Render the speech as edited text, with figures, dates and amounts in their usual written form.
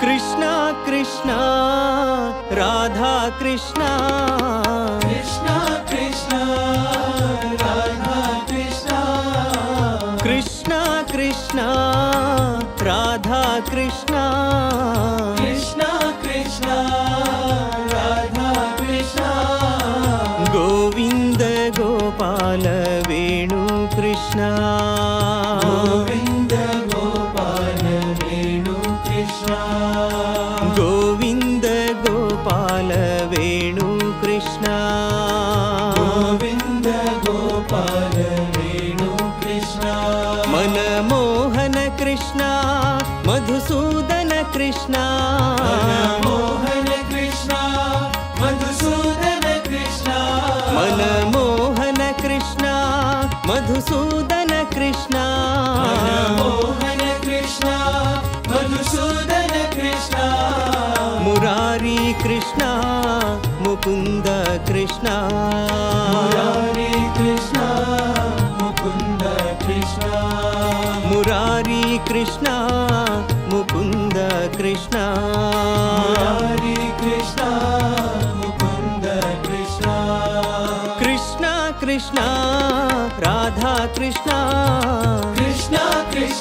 Krishna Krishna Radha Krishna Krishna Krishna Radha Krishna Krishna Krishna Radha Krishna Krishna Krishna Radha Krishna Govind Gopal Venu Krishna Govind Gopal Venu Krishna Govind Gopal Venu Krishna Govind Gopal Venu Krishna Manmohan Krishna Madhusudan Krishna Mohan Krishna Madhusudan Krishna Manmohan Krishna Madhusudan Krishna Mohan Krishna Madhusudan Krishna Murari Krishna Mukund Krishna Murari Krishna Mukund Krishna Murari Krishna Mukund Krishna Murari Krishna Mukund Krishna Krishna Krishna Radha Krishna Krishna Krishna